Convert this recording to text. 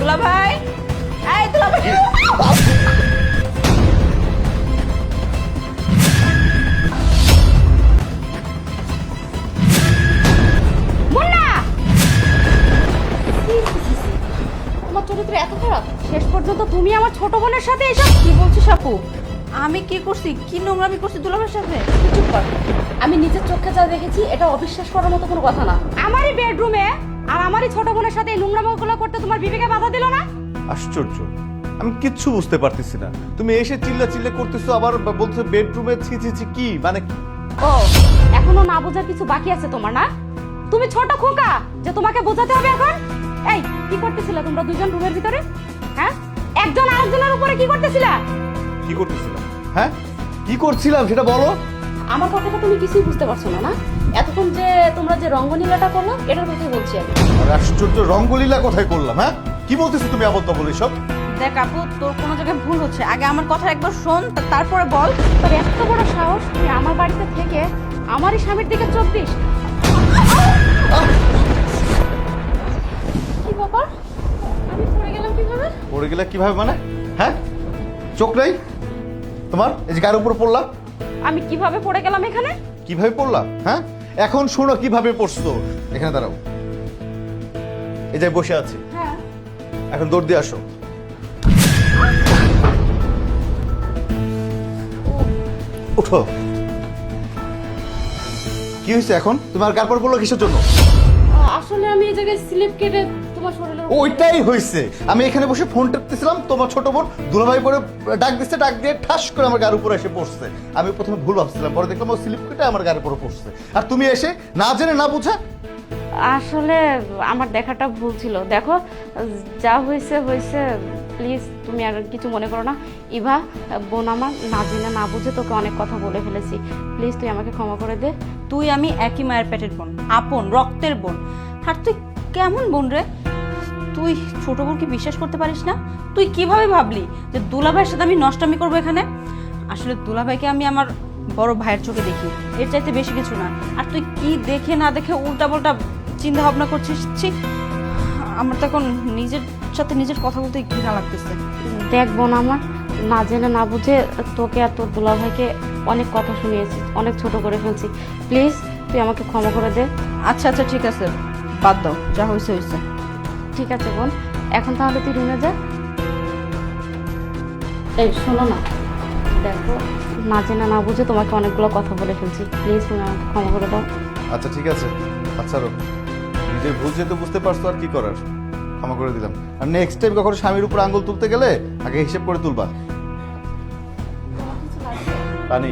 দুলাভাই, এই দুলাভাই। মুন্না! তোমার চরিত্র এত খারাপ, শেষ পর্যন্ত তুমি আমার ছোট বোনের সাথে এসব কি বলছিস আপু? আমি কি করছি, কি নোংরামি করছি দুলাভাইয়ের সাথে? চুপ কর। আমি নিজের চোখে যা দেখেছি এটা অবিশ্বাস করার মতো কোনো কথা না। আমারই বেডরুমে আর আমারই ছোট বোনের সাথে এই নোংরামিগুলো করতে তোমার বিবেকে বাধা দিল না? আশ্চর্য, আমি কিচ্ছু বুঝতে পারতেছি না। তুমি এসে চিল্লা চিল্লা করতেছো, আবার বলছো বেডরুমে ছি ছি ছি, কি মানে? ও, এখনো না বোঝার কিছু বাকি আছে তোমার, না? তুমি ছোট খোকা যে তোমাকে বোঝাতে হবে এখন? এই, কি করতেছিলা তোমরা দুজন রুমের ভিতরে? হ্যাঁ, একজন আরেকজনের উপরে কি করতেছিলা? কি করতেছিলাম? হ্যাঁ, কি করছিলাম সেটা বলো। আমার কথাটা তুমি কিছুই বুঝতে পারছো না, না? এতক্ষণ যে তোমরা যে রঙ্গনীলাটা করলো এটার কথাই বলছি আমি। আর আশ্চর্য, রঙ্গলীলা কোথায় করলাম? হ্যাঁ, কি বলতেছো তুমি আবদ্ধ বলে সব? দেখ আপু, তোর কোনো জায়গায় ভুল হচ্ছে। আগে আমার কথা একবার শোন, তারপরে বল। তোর এত বড় সাহস, তুই আমার বাড়িতে থেকে আমারই স্বামীর দিকে চোখ দিস? কি ব্যাপার, আমি পড়ে গেলাম কিভাবে? পড়ে গেলে কিভাবে মানে? হ্যাঁ, চোখ নেই তোমার? এই যে গায়ের উপর পড়লা। আমি কিভাবে পড়ে গেলাম এখানে? কিভাবে পড়লা? হ্যাঁ, এখন শোনো কিভাবে পড়ছো। এখানে দাঁড়াও, এই যে বসে আছি, হ্যাঁ। এখন দৌড় দিয়ে আসো। উঠো। কি হয়েছে এখন? তোমার গায়ের উপর পড়লো কিসের জন্য? আসলে আমি এই জায়গায় স্লিপ কেটে তোমার শরীরে। ওইটাই হয়েছে। আমি এখানে বসে ফোন টিপতেছিলাম, তোমার ছোট বোন দুলাভাই পরে ডাক দিচ্ছে, ডাক দিয়ে ঠাস করে আমার গায়ের উপরে এসে পড়ছে। আমি প্রথমে ভুল ভাবছিলাম, পরে দেখলাম ও স্লিপ কেটে আমার গায়ের উপরে পড়ছে। আর তুমি এসে না জেনে না বুঝে। আসলে আমার দেখাটা ভুল ছিল। দেখো, যা হয়েছে হয়েছে, প্লিজ তুমি আর কিছু মনে করো না। ইভা, বোন আমার না জেনে না বুঝে তোকে অনেক কথা বলে ফেলেছি, প্লিজ তুই আমাকে ক্ষমা করে দে। তুই আমি একই মায়ের পেটের বোন, আপন রক্তের বোন। আর তুই কেমন বোন রে? তুই ছোট বোনকে বিশ্বাস করতে পারিস না? তুই কিভাবে ভাবলি যে দুলাভাইয়ের সাথে আমি নষ্টামি করবো এখানে? আসলে দুলাভাইকে আমি আমার বড় ভাইয়ের চোখে দেখি, এর চাইতে বেশি কিছু না। আর তুই কি দেখে না দেখে উল্টা পাল্টা চিন্তা ভাবনা করছিস? ছি, আমার তো এখন নিজের সাথে নিজের কথা বলতে ঘৃণা লাগতেছে। দেখ বোন আমার, না জেনে না বুঝে তোকে আর তোর দুলাভাইকে অনেক কথা শুনিয়েছি, অনেক ছোট করে ফেলছি, প্লিজ তুই আমাকে ক্ষমা করে দে। আচ্ছা আচ্ছা, ঠিক আছে, বাদ দাও, যা হয়েছে হয়েছে। ঠিক আছে বোন, এখন তাহলে তুই রুমে যা। এই শোনো না, দেখো, না জেনে না বুঝে তোমাকে অনেকগুলো কথা বলে ফেলছি, প্লিজ তুমি আমাকে ক্ষমা করে দাও। আচ্ছা ঠিক আছে, আচ্ছা রো, নিজের ভুল যেহেতু বুঝতে পারছো, আর কি করার, ক্ষমা করে দিলাম। আর নেক্সট টাইম কখনো স্বামীর উপর আঙ্গুল তুলতে গেলে আগে হিসেব করে তুলবা। পানি